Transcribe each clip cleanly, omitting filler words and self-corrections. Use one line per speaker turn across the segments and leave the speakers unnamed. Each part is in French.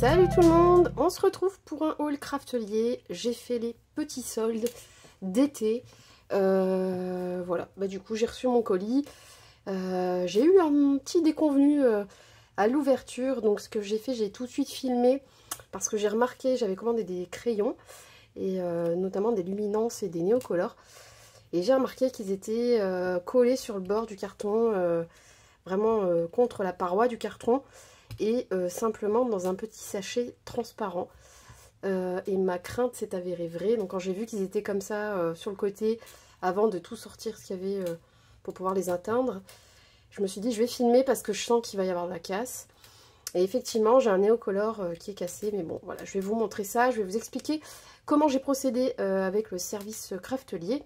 Salut tout le monde, on se retrouve pour un haul Craftelier. J'ai fait les petits soldes d'été. Voilà, du coup j'ai reçu mon colis. J'ai eu un petit déconvenu à l'ouverture. Donc ce que j'ai fait, j'ai tout de suite filmé parce que j'ai remarqué, j'avais commandé des crayons et notamment des luminances et des néocolores. Et j'ai remarqué qu'ils étaient collés sur le bord du carton, vraiment contre la paroi du carton. Et simplement dans un petit sachet transparent. Et ma crainte s'est avérée vraie. Donc quand j'ai vu qu'ils étaient comme ça sur le côté, avant de tout sortir ce qu'il y avait pour pouvoir les atteindre, je me suis dit je vais filmer parce que je sens qu'il va y avoir de la casse. Et effectivement j'ai un néocolore qui est cassé. Mais bon voilà, je vais vous montrer ça. Je vais vous expliquer comment j'ai procédé avec le service Craftelier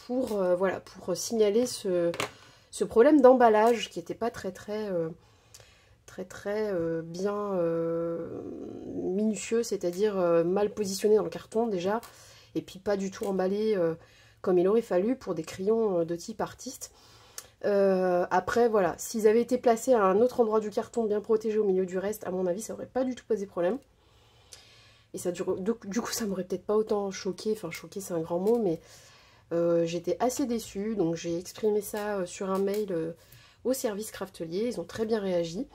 pour signaler ce problème d'emballage qui n'était pas très bien minutieux, c'est-à-dire mal positionné dans le carton déjà, et puis pas du tout emballé comme il aurait fallu pour des crayons de type artiste. Après voilà, s'ils avaient été placés à un autre endroit du carton bien protégé au milieu du reste, à mon avis ça aurait pas du tout posé problème. Et ça, du coup ça m'aurait peut-être pas autant choqué, enfin choqué c'est un grand mot, mais j'étais assez déçue, donc j'ai exprimé ça sur un mail au service Craftelier, ils ont très bien réagi.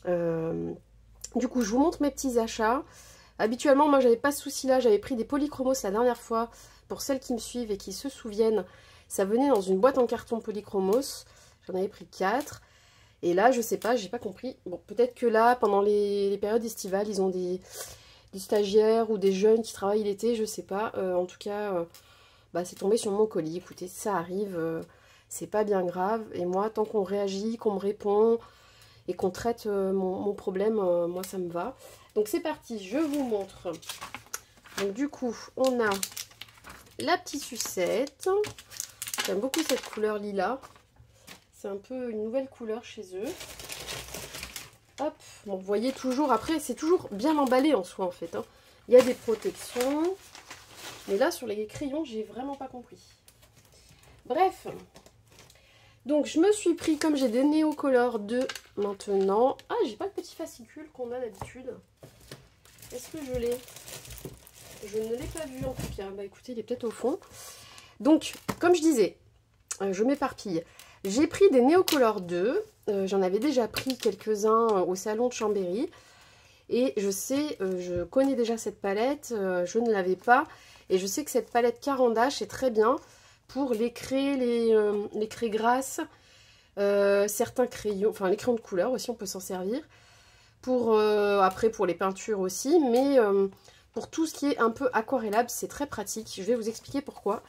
Du coup je vous montre mes petits achats. Habituellement moi j'avais pas ce souci là, j'avais pris des polychromos la dernière fois. Pour celles qui me suivent et qui se souviennent, ça venait dans une boîte en carton polychromos, j'en avais pris 4. Et là je sais pas, j'ai pas compris. Bon peut-être que là pendant les périodes estivales ils ont des stagiaires ou des jeunes qui travaillent l'été, je sais pas. En tout cas c'est tombé sur mon colis. Écoutez, ça arrive, c'est pas bien grave. Et moi tant qu'on réagit, qu'on me répond et qu'on traite mon problème, moi ça me va. Donc c'est parti, je vous montre. Donc du coup, on a la petite sucette. J'aime beaucoup cette couleur lilas. C'est un peu une nouvelle couleur chez eux. Hop, bon, vous voyez toujours, après c'est toujours bien emballé en soi en fait. Hein. Il y a des protections. Mais là sur les crayons, j'ai vraiment pas compris. Bref. Donc je me suis pris, comme j'ai des néocolores 2 maintenant. Ah, j'ai pas le petit fascicule qu'on a d'habitude. Est-ce que je l'ai? Je ne l'ai pas vu en tout cas. Bah écoutez, il est peut-être au fond. Donc, comme je disais, je m'éparpille. J'ai pris des néocolores 2. J'en avais déjà pris quelques-uns au salon de Chambéry. Et je sais, je connais déjà cette palette. Je ne l'avais pas. Et je sais que cette palette Carandache est très bien pour les craies, les craies grasses, certains crayons, enfin les crayons de couleur aussi on peut s'en servir, après pour les peintures aussi, mais pour tout ce qui est un peu aquarellable c'est très pratique, je vais vous expliquer pourquoi.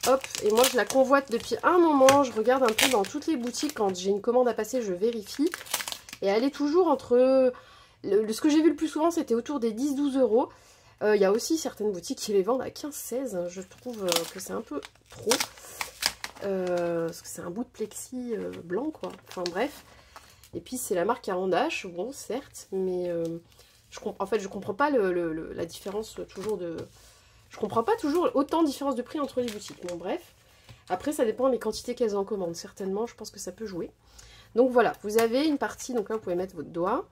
Hop, et moi je la convoite depuis un moment, je regarde un peu dans toutes les boutiques, quand j'ai une commande à passer je vérifie, et elle est toujours entre, ce que j'ai vu le plus souvent c'était autour des 10-12 euros. Il y a aussi certaines boutiques qui les vendent à 15-16. Je trouve que c'est un peu trop. Parce que c'est un bout de plexi blanc, quoi. Enfin bref. Et puis c'est la marque Carandache. Bon, certes. Mais en fait, je comprends pas la différence toujours de... Je comprends pas toujours autant de différence de prix entre les boutiques. Bon, bref. Après, ça dépend des quantités qu'elles en commandent. Certainement, je pense que ça peut jouer. Donc voilà, vous avez une partie. Donc là, vous pouvez mettre votre doigt.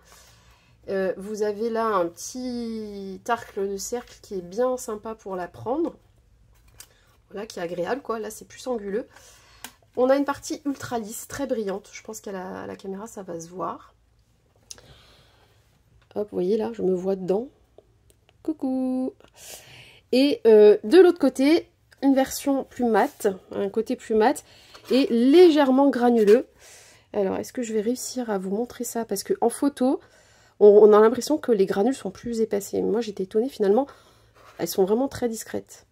Vous avez là un petit arc de cercle qui est bien sympa pour la prendre. Voilà, qui est agréable quoi. Là c'est plus anguleux. On a une partie ultra lisse, très brillante. Je pense qu'à la caméra ça va se voir. Hop, vous voyez là, je me vois dedans. Coucou. Et de l'autre côté, une version plus mate, un côté plus mat et légèrement granuleux. Alors, est-ce que je vais réussir à vous montrer ça? Parce que en photo... on a l'impression que les granules sont plus épaissées. Moi, j'étais étonnée, finalement, elles sont vraiment très discrètes.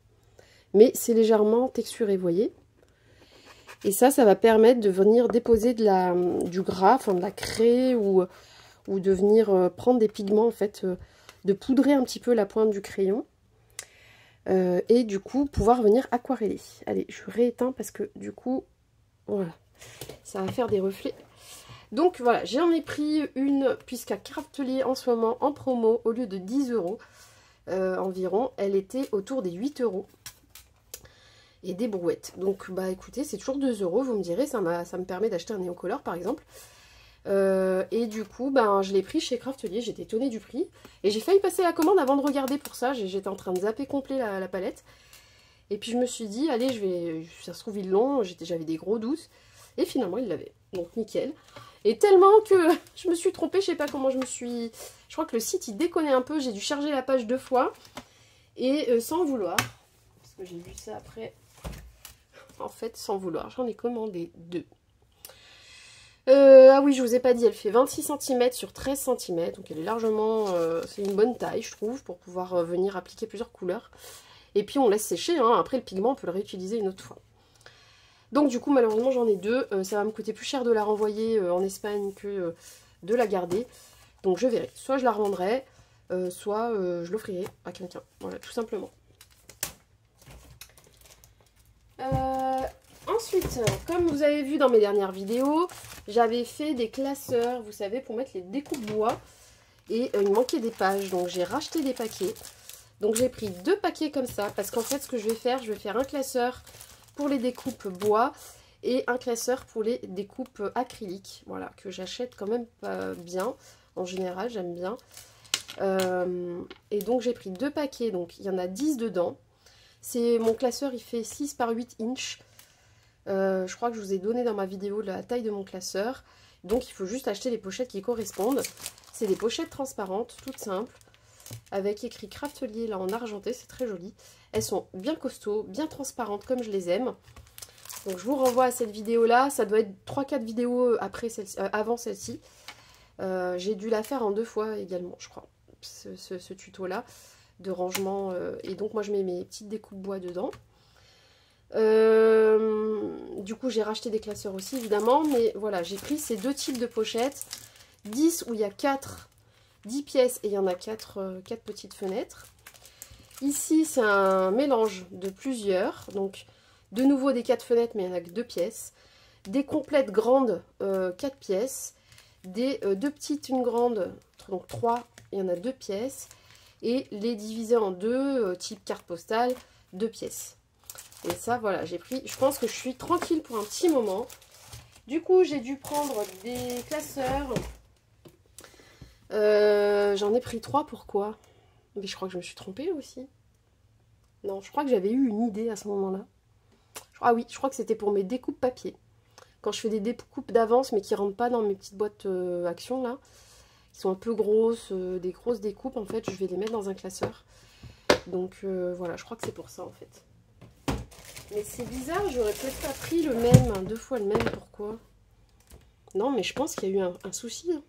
Mais c'est légèrement texturé, vous voyez. Et ça va permettre de venir déposer du gras, enfin de la craie, ou de venir prendre des pigments, en fait, de poudrer un petit peu la pointe du crayon. Et du coup, pouvoir venir aquareller. Allez, je rééteins parce que, du coup, voilà, ça va faire des reflets. Donc voilà, j'en ai pris une, puisqu'à Craftelier en ce moment, en promo, au lieu de 10 euros environ, elle était autour des 8 euros. Et des brouettes. Donc bah écoutez, c'est toujours 2 euros, vous me direz, ça me permet d'acheter un néocolore par exemple. Et du coup, ben, je l'ai pris chez Craftelier, j'étais étonnée du prix. Et j'ai failli passer la commande avant de regarder pour ça, j'étais en train de zapper complet la palette. Et puis je me suis dit, allez, ça se trouve ils l'ont, j'avais des gros doutes. Et finalement, ils l'avaient, donc nickel. Et tellement que je me suis trompée, je sais pas comment je me suis... Je crois que le site, il déconnait un peu, j'ai dû charger la page 2 fois. Et sans vouloir, parce que j'ai vu ça après, en fait, sans vouloir, j'en ai commandé 2. Ah oui, je vous ai pas dit, elle fait 26 cm sur 13 cm, donc elle est largement, c'est une bonne taille, je trouve, pour pouvoir venir appliquer plusieurs couleurs. Et puis on laisse sécher, hein. Après le pigment, on peut le réutiliser une autre fois. Donc du coup, malheureusement, j'en ai 2. Ça va me coûter plus cher de la renvoyer en Espagne que de la garder. Donc je verrai. Soit je la revendrai, soit je l'offrirai à quelqu'un. Voilà, tout simplement. Ensuite, comme vous avez vu dans mes dernières vidéos, j'avais fait des classeurs, vous savez, pour mettre les découpes bois. Et il manquait des pages, donc j'ai racheté des paquets. Donc j'ai pris 2 paquets comme ça, parce qu'en fait, ce que je vais faire un classeur pour les découpes bois et un classeur pour les découpes acryliques. Voilà, que j'achète quand même pas bien. En général, j'aime bien. Et donc j'ai pris 2 paquets, donc il y en a 10 dedans. Mon classeur, il fait 6 par 8 inches. Je crois que je vous ai donné dans ma vidéo la taille de mon classeur. Donc il faut juste acheter les pochettes qui correspondent. C'est des pochettes transparentes, toutes simples, avec écrit Craftelier là en argenté, c'est très joli. Elles sont bien costauds, bien transparentes comme je les aime. Donc je vous renvoie à cette vidéo là, ça doit être 3-4 vidéos après avant celle-ci. J'ai dû la faire en 2 fois également, je crois, ce tuto là de rangement. Et donc moi je mets mes petites découpes bois dedans. Du coup j'ai racheté des classeurs aussi évidemment, mais voilà, j'ai pris ces 2 types de pochettes, 10 où il y a 10 pièces et il y en a 4 petites fenêtres. Ici c'est un mélange de plusieurs, donc de nouveau des 4 fenêtres mais il n'y en a que 2 pièces, des complètes grandes 4 pièces, des 2 petites, une grande, donc 3, il y en a 2 pièces, et les diviser en 2 type carte postale, 2 pièces. Et ça, voilà, j'ai pris, je pense que je suis tranquille pour un petit moment. Du coup, j'ai dû prendre des classeurs. J'en ai pris 3, pourquoi? Mais je crois que je me suis trompée aussi. Non, je crois que j'avais eu une idée à ce moment-là. Ah oui, je crois que c'était pour mes découpes papier. Quand je fais des découpes d'avance, mais qui ne rentrent pas dans mes petites boîtes Action, là, qui sont un peu grosses, des grosses découpes, en fait, je vais les mettre dans un classeur. Donc voilà, je crois que c'est pour ça, en fait. Mais c'est bizarre, j'aurais peut-être pas pris le même, 2 fois le même, pourquoi? Non, mais je pense qu'il y a eu un souci. Hein.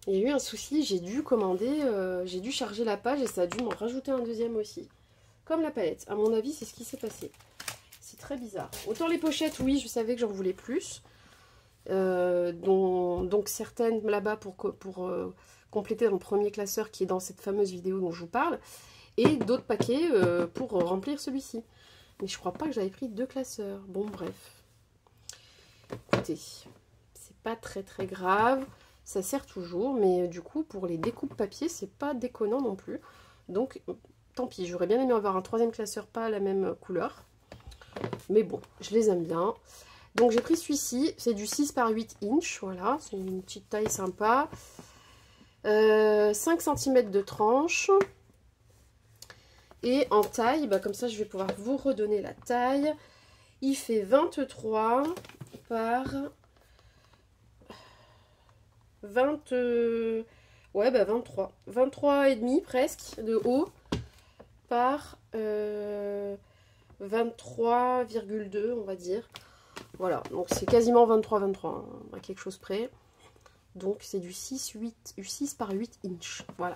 Il y a eu un souci, j'ai dû commander, j'ai dû charger la page et ça a dû m'en rajouter un deuxième aussi. Comme la palette, à mon avis, c'est ce qui s'est passé. C'est très bizarre. Autant les pochettes, oui, je savais que j'en voulais plus. Donc certaines là-bas pour compléter mon premier classeur qui est dans cette fameuse vidéo dont je vous parle. Et d'autres paquets pour remplir celui-ci. Mais je crois pas que j'avais pris 2 classeurs. Bon, bref. Écoutez, c'est pas très très grave. Ça sert toujours. Mais du coup, pour les découpes papier, c'est pas déconnant non plus. Donc, tant pis. J'aurais bien aimé avoir un 3e classeur, pas la même couleur. Mais bon, je les aime bien. Donc, j'ai pris celui-ci. C'est du 6 par 8 inches. Voilà, c'est une petite taille sympa. 5 cm de tranche. Et en taille, bah comme ça je vais pouvoir vous redonner la taille. Il fait 23 par 20, ouais bah 23. 23,5 presque de haut par 23,2 on va dire. Voilà, donc c'est quasiment 23, hein, à quelque chose près. Donc c'est du 6 par 8 inches. Voilà.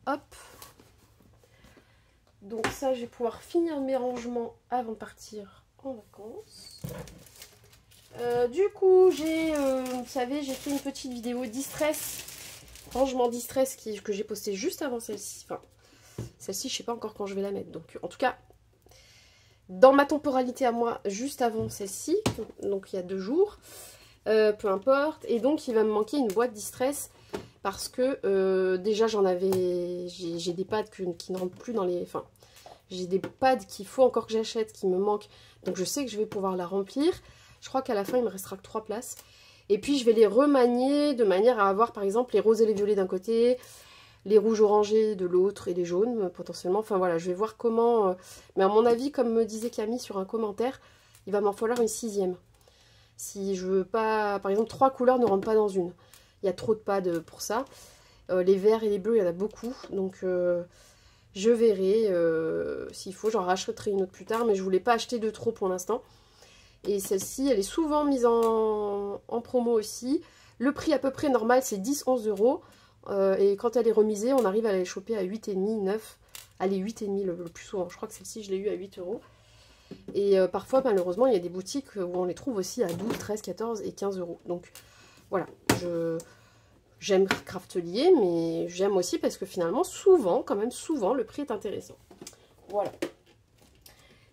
Hop. Donc ça, je vais pouvoir finir mes rangements avant de partir en vacances. Du coup, vous savez, j'ai fait une petite vidéo distress, rangement distress que j'ai posté juste avant celle-ci. Enfin, celle-ci, je sais pas encore quand je vais la mettre. Donc, en tout cas, dans ma temporalité à moi, juste avant celle-ci, donc il y a 2 jours, peu importe. Et donc, il va me manquer une boîte distress. Parce que déjà j'ai des pads qui ne rentrent plus dans les... Enfin, j'ai des pads qu'il faut encore que j'achète, qui me manquent. Donc je sais que je vais pouvoir la remplir. Je crois qu'à la fin, il me restera que 3 places. Et puis, je vais les remanier de manière à avoir, par exemple, les roses et les violets d'un côté, les rouges orangés de l'autre et les jaunes, potentiellement. Enfin, voilà, je vais voir comment... Mais à mon avis, comme me disait Camille sur un commentaire, il va m'en falloir une 6e. Si je veux pas... Par exemple, 3 couleurs ne rentrent pas dans une. Il y a trop de pads pour ça. Les verts et les bleus, il y en a beaucoup. Donc, je verrai. S'il faut, j'en rachèterai une autre plus tard. Mais je voulais pas acheter de trop pour l'instant. Et celle-ci, elle est souvent mise en promo aussi. Le prix à peu près normal, c'est 10-11 euros. Et quand elle est remisée, on arrive à la choper à 8,5, 9. Allez, 8,5 le plus souvent. Je crois que celle-ci, je l'ai eu à 8 euros. Et parfois, malheureusement, il y a des boutiques où on les trouve aussi à 12, 13, 14 et 15 euros. Donc, voilà. J'aime Craftelier, mais j'aime aussi parce que finalement, souvent, quand même souvent, le prix est intéressant. Voilà.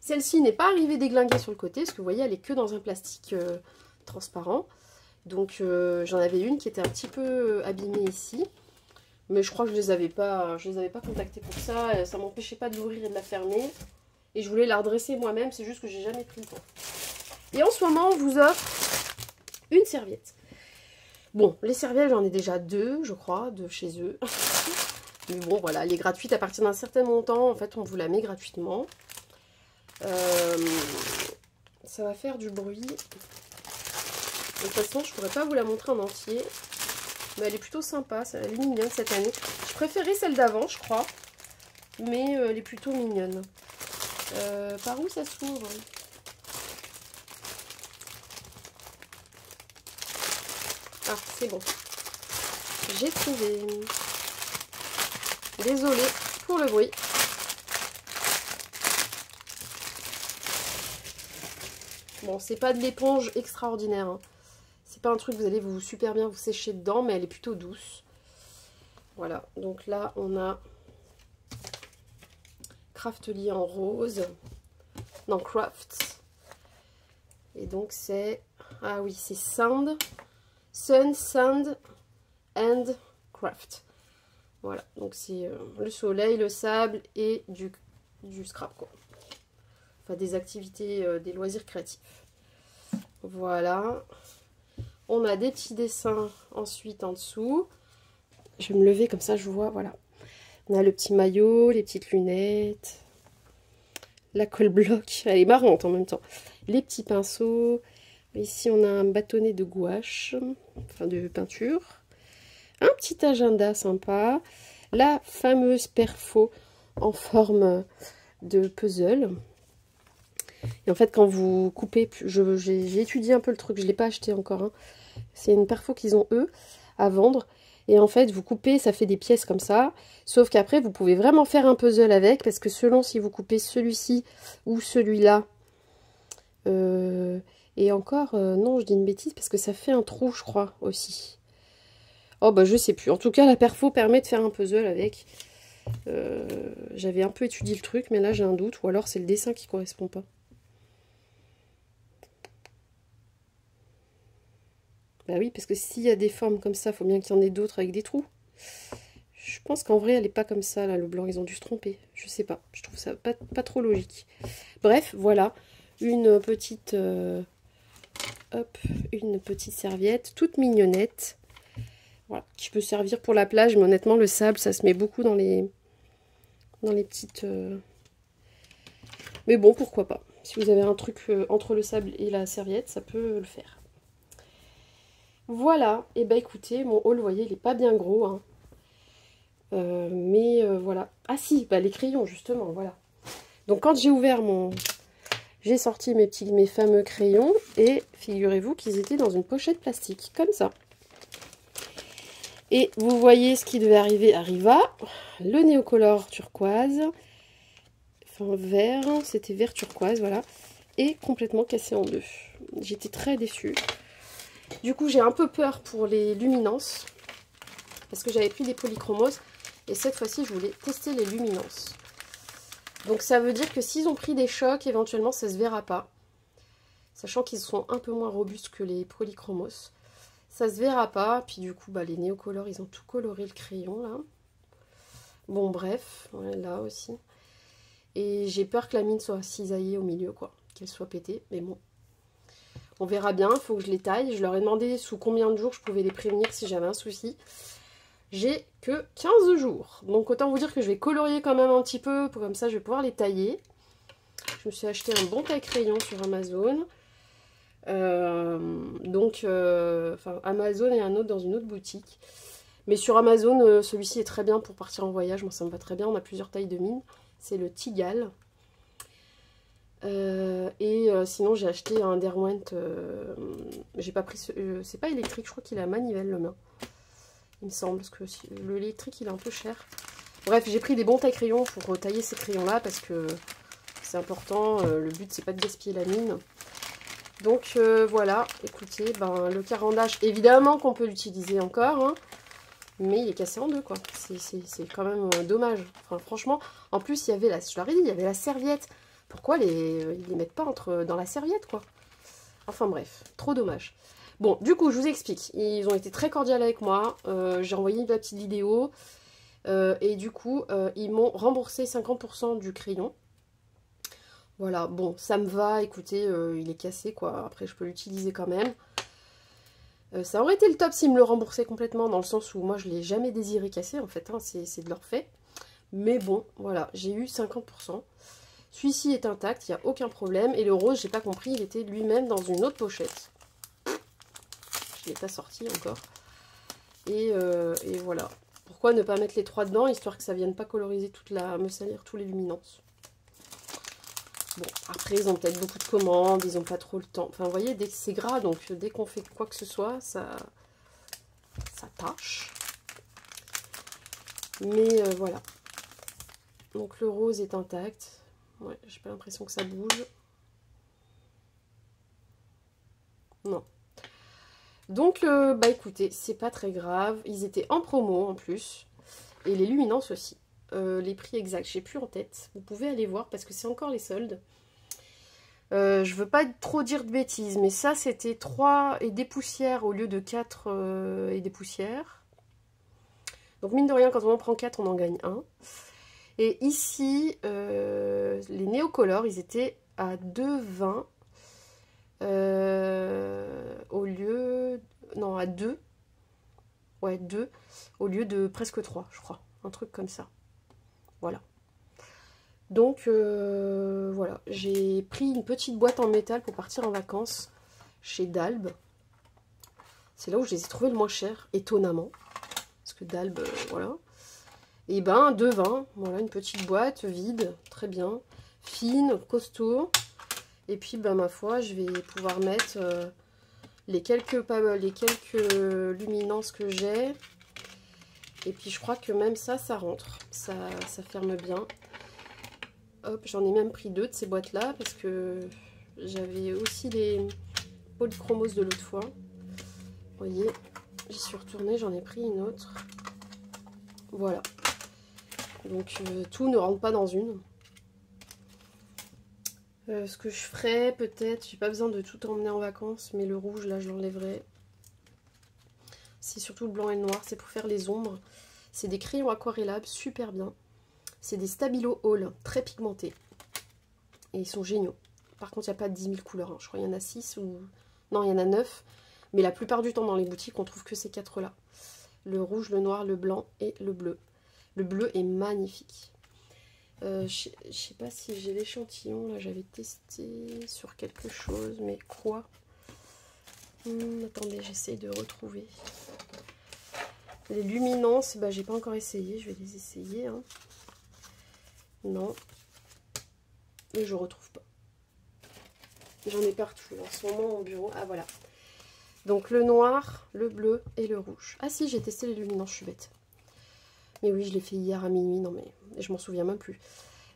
Celle-ci n'est pas arrivée déglinguée sur le côté, parce que vous voyez, elle est que dans un plastique transparent. Donc, j'en avais une qui était un petit peu abîmée ici. Mais je crois que je les avais pas contactés pour ça. Ça m'empêchait pas de l'ouvrir et de la fermer. Et je voulais la redresser moi-même, c'est juste que j'ai jamais pris le temps. Et en ce moment, on vous offre une serviette. Bon, les serviettes, j'en ai déjà 2, je crois, de chez eux. Mais bon, voilà, elle est gratuite à partir d'un certain montant. En fait, on vous la met gratuitement. Ça va faire du bruit. De toute façon, je pourrais pas vous la montrer en entier. Mais elle est plutôt sympa, elle est mignonne cette année. Je préférais celle d'avant, je crois. Mais elle est plutôt mignonne. Par où ça s'ouvre? Ah, c'est bon. J'ai trouvé. Désolée pour le bruit. Bon, c'est pas de l'éponge extraordinaire. Hein. C'est pas un truc que vous allez vous super bien vous sécher dedans, mais elle est plutôt douce. Voilà, donc là, on a Craftelier en rose. Non, Craft. Et donc, c'est... Ah oui, c'est Sun, Sand and Craft. Voilà, donc c'est le soleil, le sable et du scrap, quoi. Enfin, des activités, des loisirs créatifs. Voilà. On a des petits dessins ensuite en dessous. Je vais me lever comme ça, je vois, voilà. On a le petit maillot, les petites lunettes, la colle bloc, elle est marrante en même temps. Les petits pinceaux. Ici, on a un bâtonnet de gouache, enfin de peinture. Un petit agenda sympa. La fameuse perfo en forme de puzzle. Et en fait, quand vous coupez, j'ai étudié un peu le truc, je ne l'ai pas acheté encore. Hein. C'est une perfo qu'ils ont, eux, à vendre. Et en fait, vous coupez, ça fait des pièces comme ça. Sauf qu'après, vous pouvez vraiment faire un puzzle avec. Parce que selon si vous coupez celui-ci ou celui-là. Et encore, non, je dis une bêtise. Parce que ça fait un trou, je crois, aussi. Oh, bah, je sais plus. En tout cas, la perfo permet de faire un puzzle avec. J'avais un peu étudié le truc, mais là, j'ai un doute. Ou alors, c'est le dessin qui correspond pas. Bah oui, parce que s'il y a des formes comme ça, il faut bien qu'il y en ait d'autres avec des trous. Je pense qu'en vrai, elle n'est pas comme ça, là, le blanc. Ils ont dû se tromper. Je sais pas. Je trouve ça pas trop logique. Bref, voilà. Une petite... hop, une petite serviette, toute mignonnette. Voilà, qui peut servir pour la plage. Mais honnêtement, le sable, ça se met beaucoup dans les petites... Mais bon, pourquoi pas. Si vous avez un truc entre le sable et la serviette, ça peut le faire. Voilà, et bah écoutez, mon haul, vous voyez, il est pas bien gros, hein. Mais voilà. Ah si, bah les crayons, justement, voilà. Donc quand j'ai ouvert j'ai sorti mes fameux crayons, et figurez-vous qu'ils étaient dans une pochette plastique, comme ça. Et vous voyez ce qui devait arriver, arriva. Le Néocolor turquoise, enfin vert, c'était vert turquoise, voilà. Et complètement cassé en deux. J'étais très déçue. Du coup, j'ai un peu peur pour les luminances. Parce que j'avais pris des polychromos. Et cette fois-ci, je voulais tester les luminances. Donc ça veut dire que s'ils ont pris des chocs, éventuellement, ça se verra pas. Sachant qu'ils sont un peu moins robustes que les polychromos. Ça se verra pas. Puis du coup, bah, les néocolores, ils ont tout coloré le crayon, là. Bon, bref. Ouais, là aussi. Et j'ai peur que la mine soit cisaillée au milieu, quoi. Qu'elle soit pétée. Mais bon. On verra bien, il faut que je les taille. Je leur ai demandé sous combien de jours je pouvais les prévenir si j'avais un souci. J'ai que 15 jours. Donc autant vous dire que je vais colorier quand même un petit peu, comme ça je vais pouvoir les tailler. Je me suis acheté un bon taille-crayon sur Amazon. Enfin Amazon et un autre dans une autre boutique. Mais sur Amazon, celui-ci est très bien pour partir en voyage. Moi ça me va très bien, on a plusieurs tailles de mine. C'est le Tigal. Sinon j'ai acheté un Derwent. J'ai pas pris c'est pas électrique, je crois qu'il est à manivelle le mien. Il me semble, parce que l'électrique il est un peu cher. Bref, j'ai pris des bons taille-crayons pour tailler ces crayons-là parce que c'est important. Le but, c'est pas de gaspiller la mine. Donc voilà, écoutez, le caran-d'âge, évidemment qu'on peut l'utiliser encore, hein, mais il est cassé en deux, quoi. C'est quand même dommage. Enfin, franchement, en plus, il y avait je leur ai dit, il y avait la serviette. Pourquoi ils les mettent pas dans la serviette, quoi? Enfin bref, trop dommage. Bon, du coup, je vous explique. Ils ont été très cordiaux avec moi. J'ai envoyé la petite vidéo. Et du coup, ils m'ont remboursé 50% du crayon. Voilà, bon, ça me va. Écoutez, il est cassé, quoi. Après, je peux l'utiliser quand même. Ça aurait été le top s'ils me le remboursaient complètement, dans le sens où moi, je ne l'ai jamais désiré casser, en fait. Hein, c'est de leur fait. Mais bon, voilà, j'ai eu 50%. Celui-ci est intact, il n'y a aucun problème. Et le rose, j'ai pas compris, il était lui-même dans une autre pochette. Je ne l'ai pas sorti encore. Et voilà. Pourquoi ne pas mettre les trois dedans, histoire que ça vienne pas coloriser me salir tous les luminances. Bon, après, ils ont peut-être beaucoup de commandes, ils n'ont pas trop le temps. Enfin, vous voyez, c'est gras, donc dès qu'on fait quoi que ce soit, ça tâche. Mais voilà. Donc le rose est intact. Ouais, j'ai pas l'impression que ça bouge. Non. Donc, écoutez, c'est pas très grave. Ils étaient en promo en plus. Et les luminances aussi. Les prix exacts, j'ai plus en tête. Vous pouvez aller voir parce que c'est encore les soldes. Je veux pas trop dire de bêtises, mais ça c'était 3 et des poussières au lieu de 4 et des poussières. Donc mine de rien, quand on en prend 4, on en gagne 1. Et ici, les néocolores, ils étaient à 2,20 au lieu... Non, à 2. Ouais, 2 au lieu de presque 3, je crois. Un truc comme ça. Voilà. Donc, voilà. J'ai pris une petite boîte en métal pour partir en vacances chez Dalb. C'est là où je les ai trouvés le moins cher, étonnamment. Parce que Dalb, voilà. Et 2,20. Voilà, une petite boîte vide. Très bien. Fine, costaud. Et puis, ma foi, je vais pouvoir mettre les quelques luminances que j'ai. Et puis, je crois que même ça rentre. Ça ferme bien. Hop, j'en ai même pris 2 de ces boîtes-là. Parce que j'avais aussi les polychromos de l'autre fois. Vous voyez, j'y suis retournée, j'en ai pris une autre. Voilà. Donc, tout ne rentre pas dans une. Ce que je ferais, peut-être, j'ai pas besoin de tout emmener en vacances, mais le rouge, là, je l'enlèverai. C'est surtout le blanc et le noir, c'est pour faire les ombres. C'est des crayons aquarellables, super bien. C'est des Stabilo All, très pigmentés. Et ils sont géniaux. Par contre, il n'y a pas 10 000 couleurs, hein. Je crois qu'il y en a 6 ou... Non, il y en a 9. Mais la plupart du temps, dans les boutiques, on trouve que ces 4-là. Le rouge, le noir, le blanc et le bleu. Le bleu est magnifique. Je sais pas si j'ai l'échantillon, là j'avais testé sur quelque chose, mais quoi? Attendez, j'essaye de retrouver. Les luminances, j'ai pas encore essayé, je vais les essayer. Hein. Non. Et je retrouve pas. J'en ai partout, en ce moment au bureau. Ah voilà. Donc le noir, le bleu et le rouge. Ah si, j'ai testé les luminances, je suis bête. Mais oui, je l'ai fait hier à minuit, non mais je m'en souviens même plus.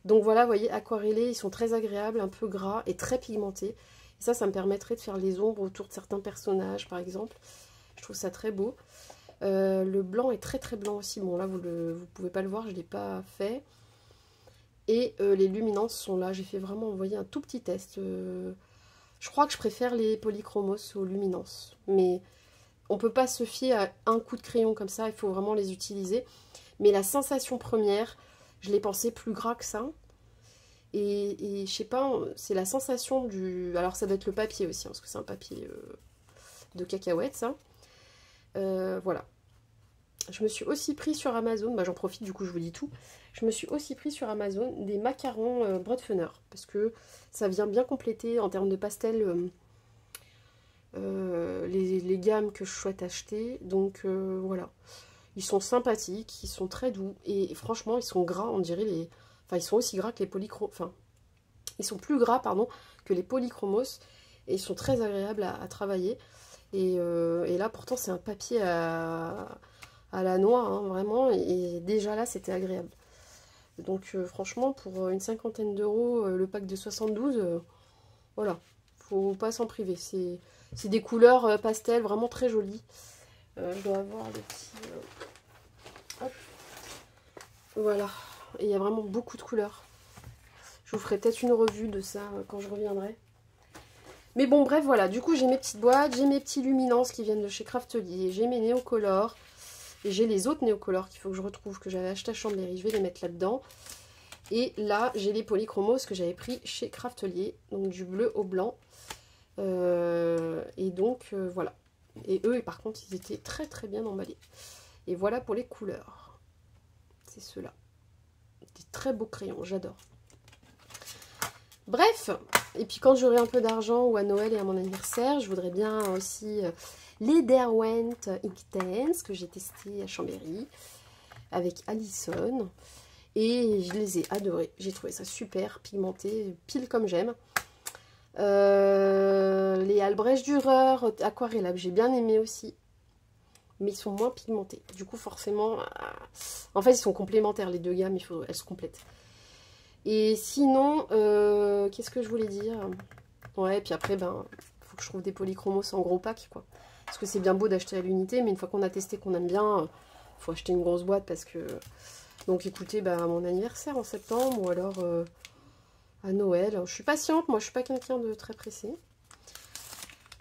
Donc voilà, vous voyez, aquarellés, ils sont très agréables, un peu gras et très pigmentés. Et ça me permettrait de faire les ombres autour de certains personnages, par exemple. Je trouve ça très beau. Le blanc est très très blanc aussi. Bon là, vous pouvez pas le voir, je ne l'ai pas fait. Et les luminances sont là. J'ai fait vraiment, vous voyez, un tout petit test. Je crois que je préfère les polychromos aux luminances. Mais on ne peut pas se fier à un coup de crayon comme ça, il faut vraiment les utiliser. Mais la sensation première, je l'ai pensé plus gras que ça. Et je sais pas, c'est la sensation du... Alors ça doit être le papier aussi, hein, parce que c'est un papier de cacahuètes, ça. Voilà. Je me suis aussi pris sur Amazon, bah, j'en profite, du coup je vous dis tout. Je me suis aussi pris sur Amazon des macarons Brodfener, parce que ça vient bien compléter en termes de pastel les gammes que je souhaite acheter. Donc voilà. Ils sont sympathiques, ils sont très doux, et franchement ils sont gras, on dirait les... Enfin ils sont aussi gras que les polychromos, enfin ils sont plus gras pardon que les polychromos, et ils sont très agréables à travailler. Et là pourtant c'est un papier à la noix, hein, vraiment, et déjà là c'était agréable. Donc franchement pour une cinquantaine d'euros, le pack de 72, voilà, faut pas s'en priver. C'est des couleurs pastel vraiment très jolies. Je dois avoir le petit... hop. Voilà, et il y a vraiment beaucoup de couleurs. Je vous ferai peut-être une revue de ça quand je reviendrai. Mais bon, bref, voilà. Du coup, j'ai mes petites boîtes, j'ai mes petits luminances qui viennent de chez Craftelier, j'ai mes néocolores, et j'ai les autres néocolores qu'il faut que je retrouve, que j'avais acheté à Chambéry. Je vais les mettre là-dedans. Et là, j'ai les polychromos que j'avais pris chez Craftelier, donc du bleu au blanc. Et donc, voilà. Et eux, par contre, ils étaient très très bien emballés. Et voilà pour les couleurs. C'est ceux-là. Des très beaux crayons, j'adore. Bref, et puis quand j'aurai un peu d'argent ou à Noël et à mon anniversaire, je voudrais bien aussi les Derwent Inktense que j'ai testé à Chambéry avec Alison. Et je les ai adorés. J'ai trouvé ça super pigmenté, pile comme j'aime. Les Albrecht Dürer aquarellables, j'ai bien aimé aussi. Mais ils sont moins pigmentés. Du coup, forcément, en fait, ils sont complémentaires les deux gammes, elles se complètent. Et sinon, qu'est-ce que je voulais dire? Ouais, puis après, ben, faut que je trouve des polychromos en gros pack, quoi. Parce que c'est bien beau d'acheter à l'unité, mais une fois qu'on a testé, qu'on aime bien, faut acheter une grosse boîte parce que... Donc écoutez, ben, à mon anniversaire en septembre, ou alors à Noël. Je suis patiente, moi, je suis pas quelqu'un de très pressé.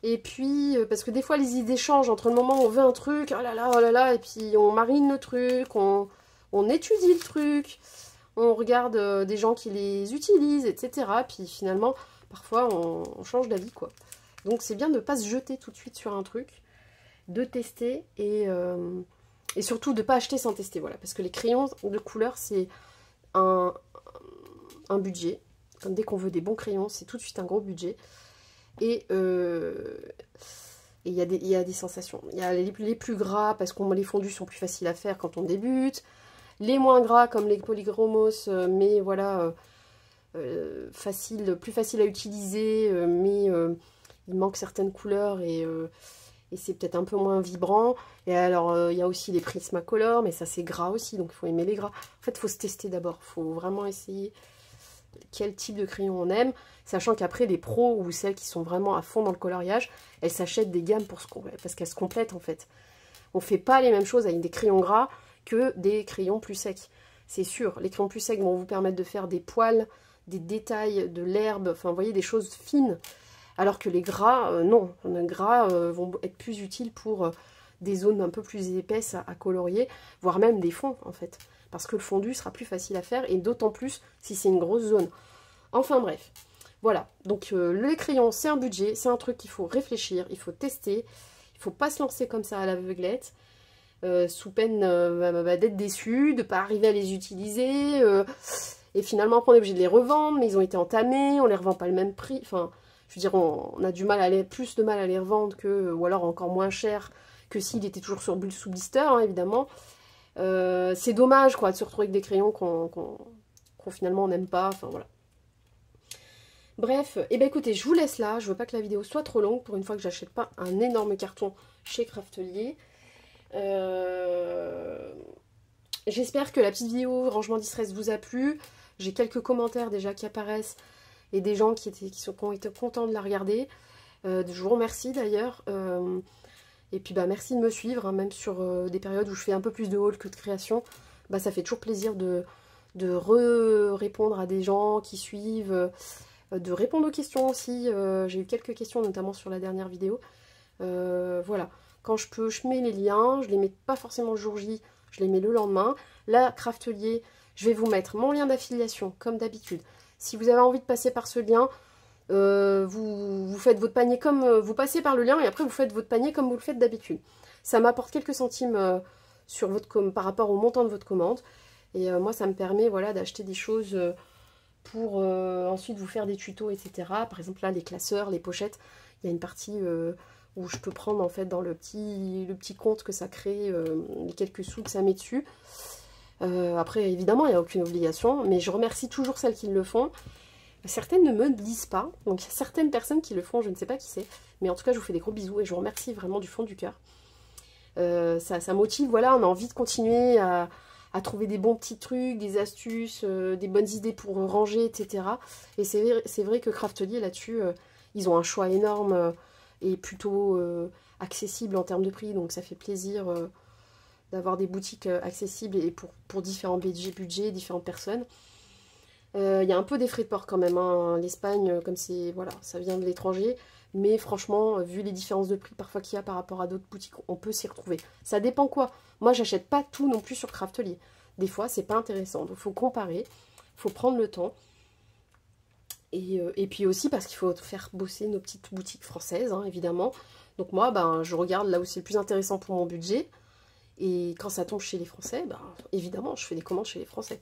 Et puis, parce que des fois, les idées changent entre le moment où on veut un truc, oh là là, et puis on marine le truc, on étudie le truc... On regarde des gens qui les utilisent, etc. Puis finalement, parfois, on change d'avis, quoi. Donc, c'est bien de ne pas se jeter tout de suite sur un truc, de tester et surtout de ne pas acheter sans tester, voilà. Parce que les crayons de couleur, c'est un budget. Comme dès qu'on veut des bons crayons, c'est tout de suite un gros budget. Et il y a des sensations. Il y a les plus gras, parce que les fondus sont plus faciles à faire quand on débute. Les moins gras comme les polychromos, mais voilà, plus facile à utiliser, mais il manque certaines couleurs et c'est peut-être un peu moins vibrant. Et alors, il y a aussi les Prismacolor, mais ça c'est gras aussi, donc il faut aimer les gras. En fait, il faut se tester d'abord, il faut vraiment essayer quel type de crayon on aime, sachant qu'après, les pros ou celles qui sont vraiment à fond dans le coloriage, elles s'achètent des gammes parce qu'elles se complètent en fait. On ne fait pas les mêmes choses avec des crayons gras que des crayons plus secs. C'est sûr, les crayons plus secs vont vous permettre de faire des poils, des détails, de l'herbe, enfin vous voyez, des choses fines. Alors que les gras, non, les gras vont être plus utiles pour des zones un peu plus épaisses à colorier, voire même des fonds en fait. Parce que le fondu sera plus facile à faire et d'autant plus si c'est une grosse zone. Enfin bref, voilà. Donc les crayons, c'est un budget, c'est un truc qu'il faut réfléchir, il faut tester. Il ne faut pas se lancer comme ça à l'aveuglette. Sous peine d'être déçu, de ne pas arriver à les utiliser, et finalement après on est obligé de les revendre, mais ils ont été entamés, on les revend pas le même prix, enfin, je veux dire, on a du mal plus de mal à les revendre que, ou alors encore moins cher que s'il était toujours sous blister, hein, évidemment. C'est dommage, quoi, de se retrouver avec des crayons qu'on finalement on n'aime pas, enfin voilà. Bref, et ben écoutez, je vous laisse là, je veux pas que la vidéo soit trop longue, pour une fois que j'achète pas un énorme carton chez Craftelier. J'espère que la petite vidéo rangement distress vous a plu. J'ai quelques commentaires déjà qui apparaissent et des gens qui ont été contents de la regarder. Je vous remercie d'ailleurs. Et puis bah merci de me suivre, hein, même sur des périodes où je fais un peu plus de haul que de création. Bah ça fait toujours plaisir de répondre à des gens qui suivent, de répondre aux questions aussi. J'ai eu quelques questions notamment sur la dernière vidéo. Voilà. Quand je peux, je mets les liens, je les mets pas forcément le jour J, je les mets le lendemain. Là, Craftelier, je vais vous mettre mon lien d'affiliation, comme d'habitude. Si vous avez envie de passer par ce lien, vous faites votre panier comme... vous passez par le lien et après vous faites votre panier comme vous le faites d'habitude. Ça m'apporte quelques centimes sur par rapport au montant de votre commande. Et moi, ça me permet voilà, d'acheter des choses pour ensuite vous faire des tutos, etc. Par exemple, là, les classeurs, les pochettes, il y a une partie où je peux prendre en fait dans le petit compte que ça crée, les quelques sous que ça met dessus. Après, évidemment, il n'y a aucune obligation, mais je remercie toujours celles qui le font. Certaines ne me le disent pas, donc il y a certaines personnes qui le font, je ne sais pas qui c'est, mais en tout cas, je vous fais des gros bisous et je vous remercie vraiment du fond du cœur. Ça motive, voilà, on a envie de continuer à trouver des bons petits trucs, des astuces, des bonnes idées pour ranger, etc. Et c'est vrai que Craftelier, là-dessus, ils ont un choix énorme et plutôt accessible en termes de prix, donc ça fait plaisir d'avoir des boutiques accessibles et pour différents budgets, différentes personnes. Il y a un peu des frais de port quand même, hein. L'Espagne, comme c'est, voilà, ça vient de l'étranger, mais franchement, vu les différences de prix parfois qu'il y a par rapport à d'autres boutiques, on peut s'y retrouver. Ça dépend quoi. Moi, j'achète pas tout non plus sur Craftelier. Des fois, c'est pas intéressant, donc il faut comparer, il faut prendre le temps. Et puis aussi parce qu'il faut faire bosser nos petites boutiques françaises, hein, évidemment. Donc moi, ben, je regarde là où c'est le plus intéressant pour mon budget. Et quand ça tombe chez les Français, ben, évidemment, je fais des commandes chez les Français.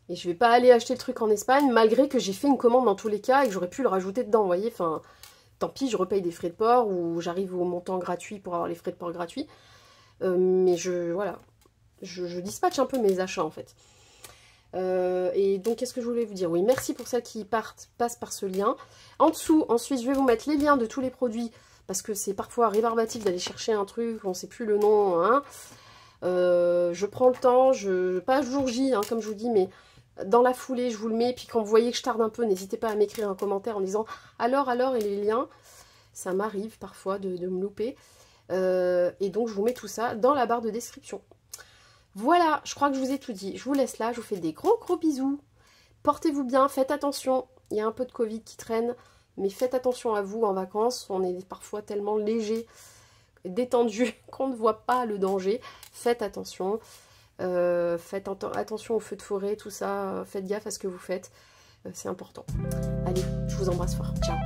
Et je vais pas aller acheter le truc en Espagne, malgré que j'ai fait une commande dans tous les cas et que j'aurais pu le rajouter dedans, vous voyez. Enfin, tant pis, je repaye des frais de port ou j'arrive au montant gratuit pour avoir les frais de port gratuits. Mais voilà, je dispatche un peu mes achats, en fait. Et donc, qu'est-ce que je voulais vous dire? Oui, merci pour celles qui passent par ce lien. En dessous, ensuite, je vais vous mettre les liens de tous les produits, parce que c'est parfois rébarbatif d'aller chercher un truc, on ne sait plus le nom, hein. Je prends le temps, pas jour J, hein, comme je vous dis, mais dans la foulée, je vous le mets. Puis quand vous voyez que je tarde un peu, n'hésitez pas à m'écrire un commentaire en disant « alors, et les liens ?» Ça m'arrive parfois de me louper. Et donc, je vous mets tout ça dans la barre de description. Voilà, je crois que je vous ai tout dit. Je vous laisse là, je vous fais des gros bisous. Portez-vous bien, faites attention. Il y a un peu de Covid qui traîne, mais faites attention à vous en vacances. On est parfois tellement léger, détendu, qu'on ne voit pas le danger. Faites attention. Faites attention aux feux de forêt, tout ça. Faites gaffe à ce que vous faites. C'est important. Allez, je vous embrasse fort. Ciao.